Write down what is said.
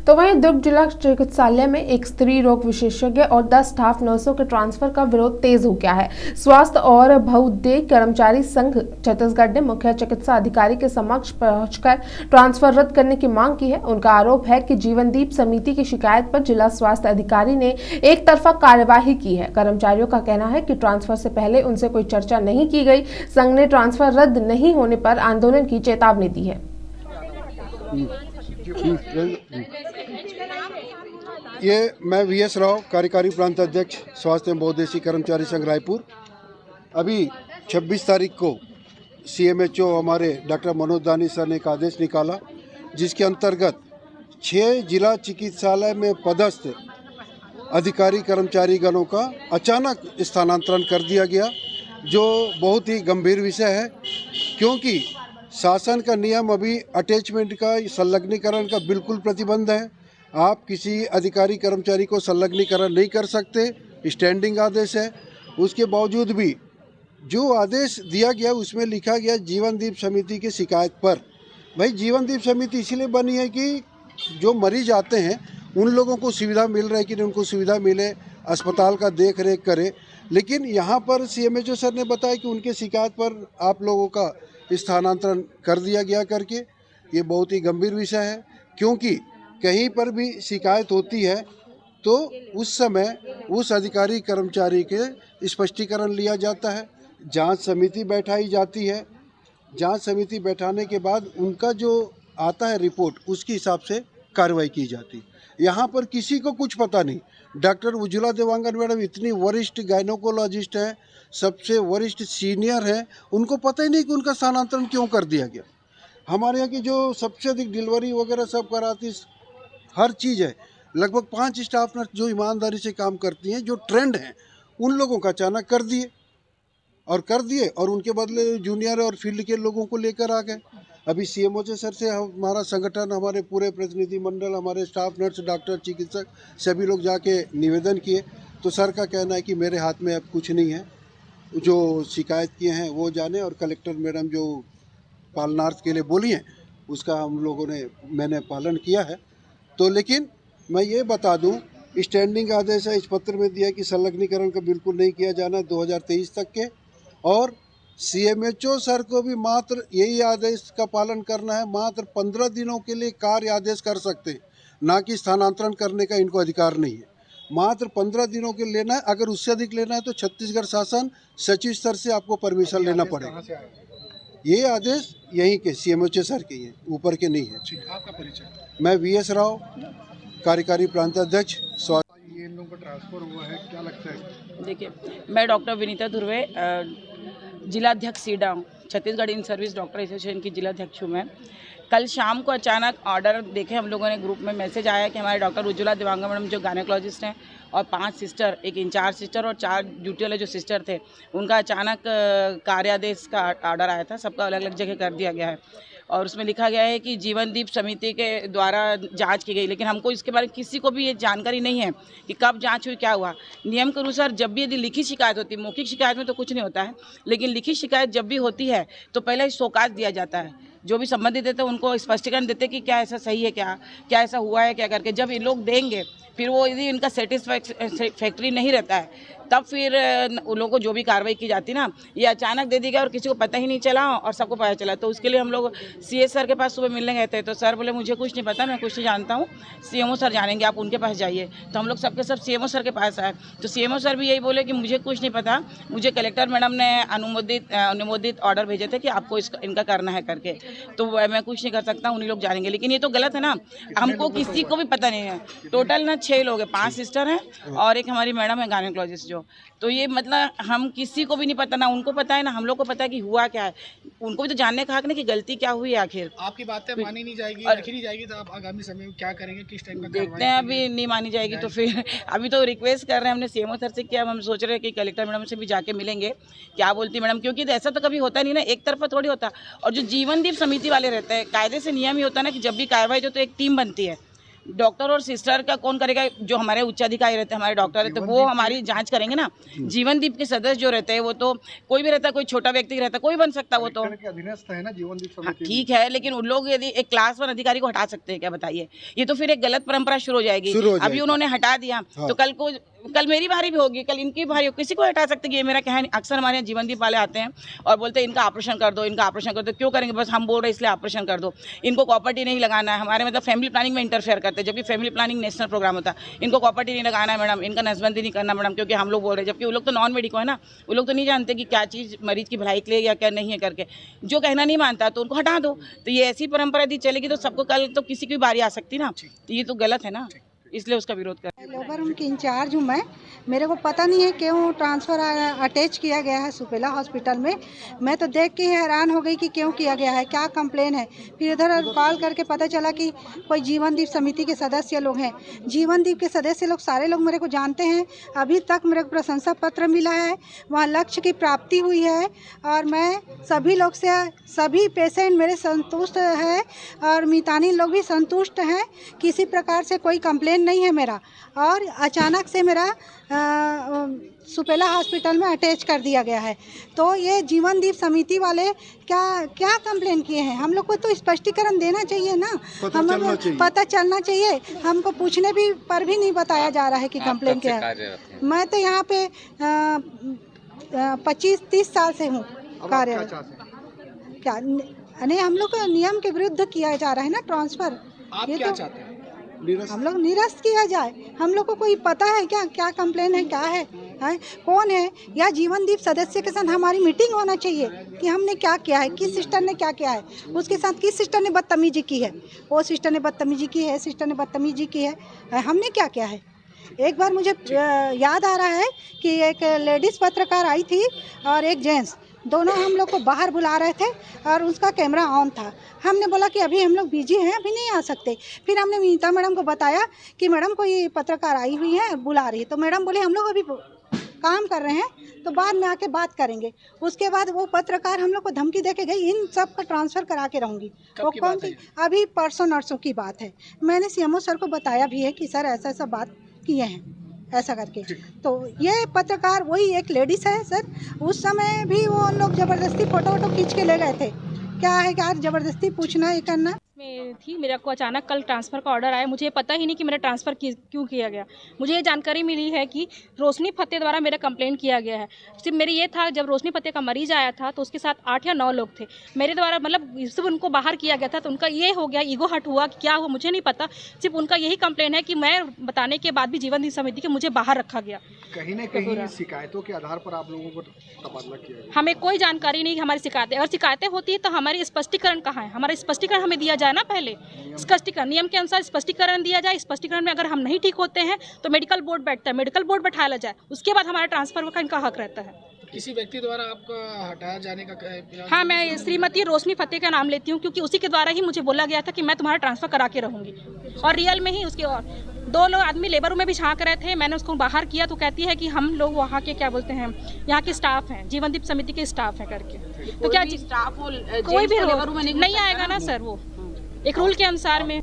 तो वहीं दुर्ग जिला चिकित्सालय में एक स्त्री रोग विशेषज्ञ और 10 स्टाफ नर्सों के ट्रांसफर का विरोध तेज हो गया है। स्वास्थ्य और बहुउद्देश्यीय कर्मचारी संघ छत्तीसगढ़ ने मुख्य चिकित्सा अधिकारी के समक्ष पहुंचकर ट्रांसफर रद्द करने की मांग की है। उनका आरोप है कि जीवनदीप समिति की शिकायत पर जिला स्वास्थ्य अधिकारी ने एक तरफा कार्यवाही की है। कर्मचारियों का कहना है कि ट्रांसफर से पहले उनसे कोई चर्चा नहीं की गई। संघ ने ट्रांसफर रद्द नहीं होने पर आंदोलन की चेतावनी दी है। ये मैं वीएस राव, कार्यकारी प्रांत अध्यक्ष स्वास्थ्य एवं बहुउद्देशीय कर्मचारी संघ रायपुर। अभी 26 तारीख को सीएमएचओ हमारे डॉक्टर मनोज दानी सर ने एक आदेश निकाला, जिसके अंतर्गत 6 जिला चिकित्सालय में पदस्थ अधिकारी कर्मचारी गणों का अचानक स्थानांतरण कर दिया गया, जो बहुत ही गंभीर विषय है, क्योंकि शासन का नियम अभी अटैचमेंट का संलग्नीकरण का बिल्कुल प्रतिबंध है। आप किसी अधिकारी कर्मचारी को संलग्नीकरण नहीं कर सकते, स्टैंडिंग आदेश है। उसके बावजूद भी जो आदेश दिया गया उसमें लिखा गया जीवनदीप समिति की शिकायत पर। भाई, जीवनदीप समिति इसीलिए बनी है कि जो मरीज आते हैं उन लोगों को सुविधा मिल रही है कि उनको सुविधा मिले, अस्पताल का देख रेख करे। लेकिन यहाँ पर सीएमएचओ सर ने बताया कि उनके शिकायत पर आप लोगों का स्थानांतरण कर दिया गया करके। ये बहुत ही गंभीर विषय है, क्योंकि कहीं पर भी शिकायत होती है तो उस समय उस अधिकारी कर्मचारी के स्पष्टीकरण लिया जाता है, जांच समिति बैठाई जाती है। जांच समिति बैठाने के बाद उनका जो आता है रिपोर्ट, उसके हिसाब से कार्रवाई की जाती है। यहाँ पर किसी को कुछ पता नहीं। डॉक्टर उज्ज्वला देवांगन मैडम इतनी वरिष्ठ गायनोकोलॉजिस्ट हैं, सबसे वरिष्ठ सीनियर हैं, उनको पता ही नहीं कि उनका स्थानांतरण क्यों कर दिया गया। हमारे यहाँ की जो सबसे अधिक डिलीवरी वगैरह सब कराती, हर चीज़ है, लगभग 5 स्टाफ नर्स जो ईमानदारी से काम करती हैं, जो ट्रेंड हैं, उन लोगों का अचानक कर दिए और उनके बदले जूनियर और फील्ड के लोगों को लेकर आ गए। अभी सीएमओ सर से हमारा संगठन, हमारे पूरे प्रतिनिधि मंडल, हमारे स्टाफ नर्स, डॉक्टर, चिकित्सक सभी लोग जाके निवेदन किए, तो सर का कहना है कि मेरे हाथ में अब कुछ नहीं है। जो शिकायत किए हैं वो जाने, और कलेक्टर मैडम जो पालनार्थ के लिए बोली हैं उसका मैंने पालन किया है। तो लेकिन मैं ये बता दूं, स्टैंडिंग आदेश है, इस पत्र में दिया कि संलग्नीकरण का बिल्कुल नहीं किया जाना 2023 तक के, और सीएमएचओ सर को भी मात्र यही आदेश का पालन करना है। मात्र 15 दिनों के लिए कार्य आदेश कर सकते हैं, ना कि स्थानांतरण करने का इनको अधिकार नहीं है। मात्र 15 दिनों के लेना है। अगर उससे अधिक लेना है तो छत्तीसगढ़ शासन सचिव स्तर से आपको परमिशन लेना पड़ेगा। ये आदेश यहीं के सीएमएचओ सर के हैं, ऊपर के नहीं है। आपका परिचय? मैं वीएस राव, कार्यकारी प्रांत अध्यक्ष स्वास्थ्य। ये इन लोगों का ट्रांसफर हुआ है, क्या लगता है? देखिए, मैं डॉक्टर विनीता धुर्वे, जिलाध्यक्ष सीडा हूँ, Chhattisgarh in service doctor association की जिलाध्यक्ष हूँ मैं। कल शाम को अचानक ऑर्डर देखे हम लोगों ने, ग्रुप में मैसेज आया कि हमारे डॉक्टर उज्ज्वला देवांगन मैडम जो गायनेकोलॉजिस्ट हैं और 5 सिस्टर, एक इंचार्ज सिस्टर और 4 ड्यूटी वाले जो सिस्टर थे, उनका अचानक कार्यादेश का ऑर्डर आया था। सबका अलग अलग जगह कर दिया गया है और उसमें लिखा गया है कि जीवनदीप समिति के द्वारा जांच की गई, लेकिन हमको इसके बारे में किसी को भी ये जानकारी नहीं है कि कब जांच हुई, क्या हुआ। नियम के अनुसार जब भी यदि लिखित शिकायत होती है, मौखिक शिकायत में तो कुछ नहीं होता है, लेकिन लिखित शिकायत जब भी होती है तो पहले शोकाज दिया जाता है। जो भी संबंधित देते हैं उनको स्पष्टीकरण देते कि क्या ऐसा सही है, क्या ऐसा हुआ है, क्या करके जब ये लोग देंगे, फिर वो यदि इनका सेटिस्फैक्ट्री नहीं रहता है तब फिर उन लोगों को जो भी कार्रवाई की जाती ना, ये अचानक दे दी गया और किसी को पता ही नहीं चला और सबको पता चला। तो उसके लिए हम लोग सीएस सर के पास सुबह मिलने गए थे, तो सर बोले मुझे कुछ नहीं पता, मैं कुछ नहीं जानता हूँ, सीएमओ सर जानेंगे, आप उनके पास जाइए। तो हम लोग सबके सब सीएमओ सर के पास आए, तो सीएमओ सर भी यही बोले कि मुझे कुछ नहीं पता, मुझे कलेक्टर मैडम ने अनुमोदित ऑर्डर भेजे थे कि आपको इनका करना है करके, तो मैं कुछ नहीं कर सकता, उन्हीं लोग जानेंगे। लेकिन ये तो गलत है ना, हमको किसी को भी पता नहीं है। टोटल ना 6 लोग हैं, 5 सिस्टर हैं और एक हमारी मैडम है गायनेकोलॉजिस्ट जो। तो ये मतलब हम किसी को भी नहीं पता, ना उनको पता है ना हम लोग को पता है कि हुआ क्या है। उनको भी तो जानने का हक नहीं कि गलती क्या हुई आखिर। आपकी बातें मानी नहीं जाएगी, रखी नहीं जाएगी, तो आप आगामी समय में क्या करेंगे, किस टाइम का देखते हैं। अभी नहीं मानी जाएगी तो फिर अभी तो रिक्वेस्ट कर रहे हैं हमने सीएमओ सर से किया, हम सोच रहे हैं कि कलेक्टर मैडम से भी जाके मिलेंगे, क्या बोलती मैडम, क्योंकि ऐसा तो कभी होता नहीं ना, एक तरफा थोड़ी होता। और जो जीवनदीप समिति वाले रहते हैं, कायदे से नियम ही होता है ना कि जब भी कार्रवाई हो तो एक टीम बनती है, डॉक्टर और सिस्टर का कौन करेगा? जो हमारे उच्चाधिकारी रहते हैं, हमारे डॉक्टर रहते हैं, वो हमारी जांच करेंगे ना। जीवनदीप के सदस्य जो रहते हैं वो तो कोई भी रहता है, कोई छोटा व्यक्ति रहता है, कोई बन सकता है वो तो। अधीनस्थ है ना जीवनदीप हाँ, समिति। ठीक है, लेकिन उन लोग यदि एक क्लास 1 अधिकारी को हटा सकते हैं क्या? बताइए। ये तो फिर एक गलत परंपरा शुरू हो जाएगी। अभी उन्होंने हटा दिया तो कल मेरी बारी भी होगी, कल इनकी बारी होगी, किसी को हटा सकते कि ये मेरा क्या है। अक्सर हमारे यहाँ जीवनदीप वाले आते हैं और बोलते हैं इनका ऑपरेशन कर दो, इनका ऑपरेशन कर दो। क्यों करेंगे? बस हम बोल रहे हैं इसलिए ऑपरेशन कर दो। इनको कॉपर्टी नहीं लगाना है। हमारे मतलब फैमिली प्लानिंग में इंटरफेयर करते हैं, जबकि फैमिली प्लानिंग नेशनल प्रोग्राम होता है। इनको कॉपर्टी नहीं लगाना है मैडम, इनका नसबंदी नहीं करना मैडम, क्योंकि हम लोग बोल रहे हैं। जबकि वो लोग तो नॉन मेडिको है ना, वो लोग तो नहीं जानते कि क्या चीज़ मरीज की भलाई के लिए या क्या नहीं है करके। जो कहना नहीं मानता तो उनको हटा दो। तो ये ऐसी परंपरा यदि चलेगी तो सबको कल तो किसी की बारी आ सकती ना, तो ये तो गलत है ना, इसलिए उसका विरोध कर। लेबर रूम की इंचार्ज हूँ मैं। मेरे को पता नहीं है क्यों ट्रांसफ़र अटैच किया गया है सुपेला हॉस्पिटल में। मैं तो देख के ही हैरान हो गई कि क्यों किया गया है, क्या कंप्लेन है। फिर इधर कॉल करके पता चला कि कोई जीवनदीप समिति के सदस्य लोग हैं। जीवनदीप के सदस्य लोग सारे लोग मेरे को जानते हैं। अभी तक मेरे को प्रशंसा पत्र मिला है, वहाँ लक्ष्य की प्राप्ति हुई है और मैं सभी लोग से, सभी पेशेंट मेरे संतुष्ट है और मितानी लोग भी संतुष्ट हैं। किसी प्रकार से कोई कंप्लेन नहीं है मेरा। और अचानक से मेरा सुपेला हॉस्पिटल में अटैच कर दिया गया है। तो ये जीवनदीप समिति वाले क्या कंप्लेन किए हैं? हम लोग को तो स्पष्टीकरण देना चाहिए ना, पता चलना चाहिए। हमको पूछने भी पर भी नहीं बताया जा रहा है कि कंप्लेन क्या है। मैं तो यहाँ पे 25-30 साल से हूँ कार्यरत। क्या नहीं, हम लोग को नियम के विरुद्ध किया जा रहा है ना ट्रांसफ़र। आप ये क्या तो चाहते हैं? हम लोग निरस्त किया जाए। हम लोग को कोई पता है क्या कंप्लेन है, क्या है, कौन है? या जीवनदीप सदस्य के साथ हमारी मीटिंग होना चाहिए कि हमने क्या किया है, किस सिस्टर ने क्या किया है, उसके साथ किस सिस्टर ने बदतमीजी की है। वो सिस्टर ने बदतमीजी की है, सिस्टर ने बदतमीजी की है, हमने क्या किया है। एक बार मुझे याद आ रहा है कि एक लेडीज़ पत्रकार आई थी और एक जेंट्स, दोनों हम लोग को बाहर बुला रहे थे और उसका कैमरा ऑन था। हमने बोला कि अभी हम लोग बिजी हैं, अभी नहीं आ सकते। फिर हमने मीता मैडम को बताया कि मैडम कोई पत्रकार आई हुई है, बुला रही है। तो मैडम बोले हम लोग अभी काम कर रहे हैं, तो बाद में आके बात करेंगे। उसके बाद वो पत्रकार हम लोग को धमकी दे के गई, इन सब का ट्रांसफ़र करा के रहूँगी। वो कौन थी? अभी परसों नरसों की बात है। मैंने सीएमओ सर को बताया भी है कि सर ऐसा ऐसा बात किए हैं, ऐसा करके। तो ये पत्रकार वही एक लेडीज़ है सर। उस समय भी वो लोग ज़बरदस्ती फ़ोटो खींच के ले गए थे। क्या है कि यार ज़बरदस्ती पूछना ये करना। में थी, मेरे को अचानक कल ट्रांसफ़र का ऑर्डर आया। मुझे पता ही नहीं कि मेरा ट्रांसफ़र क्यों किया गया। मुझे ये जानकारी मिली है कि रोशनी फतेह द्वारा मेरा कंप्लेंट किया गया है। सिर्फ मेरी ये था, जब रोशनी फतेह का मरीज आया था तो उसके साथ 8 या 9 लोग थे। मेरे द्वारा मतलब सिर्फ उनको बाहर किया गया था, तो उनका ये हो गया, ईगो हर्ट हुआ कि क्या हुआ मुझे नहीं पता। सिर्फ उनका यही कंप्लेन है कि मैं बताने के बाद भी जीवनदीप समिति के मुझे बाहर रखा गया। कहीं ना कहीं शिकायतों के आधार पर आप लोगों को तबादला किया गया। हमें कोई जानकारी नहीं हमारी शिकायतें, अगर शिकायतें होती है तो हमारी स्पष्टीकरण कहाँ है? हमारा स्पष्टीकरण हमें दिया जाए ना पहले। स्पष्टीकरण नियम के अनुसार स्पष्टीकरण दिया जाए। स्पष्टीकरण में अगर हम नहीं ठीक होते हैं तो मेडिकल बोर्ड बैठता है, मेडिकल बोर्ड बैठाया जाए, उसके बाद हमारा ट्रांसफर का इनका हक रहता है। किसी व्यक्ति द्वारा आपका हटाया जाने का? हाँ, मैं श्रीमती रोशनी फतेह का नाम लेती हूँ, क्योंकि उसी के द्वारा ही मुझे बोला गया था कि मैं तुम्हारा ट्रांसफर करा के रहूँगी। और रियल में ही उसके और 2 लोग आदमी लेबर रूम में भी झाँक रहे थे। मैंने उसको बाहर किया तो कहती है कि हम लोग वहाँ के क्या बोलते हैं, यहाँ के स्टाफ हैं, जीवनदीप समिति के स्टाफ हैं करके। तो क्या स्टाफ कोई भी नहीं आएगा ना सर, वो एक रूल के अनुसार में।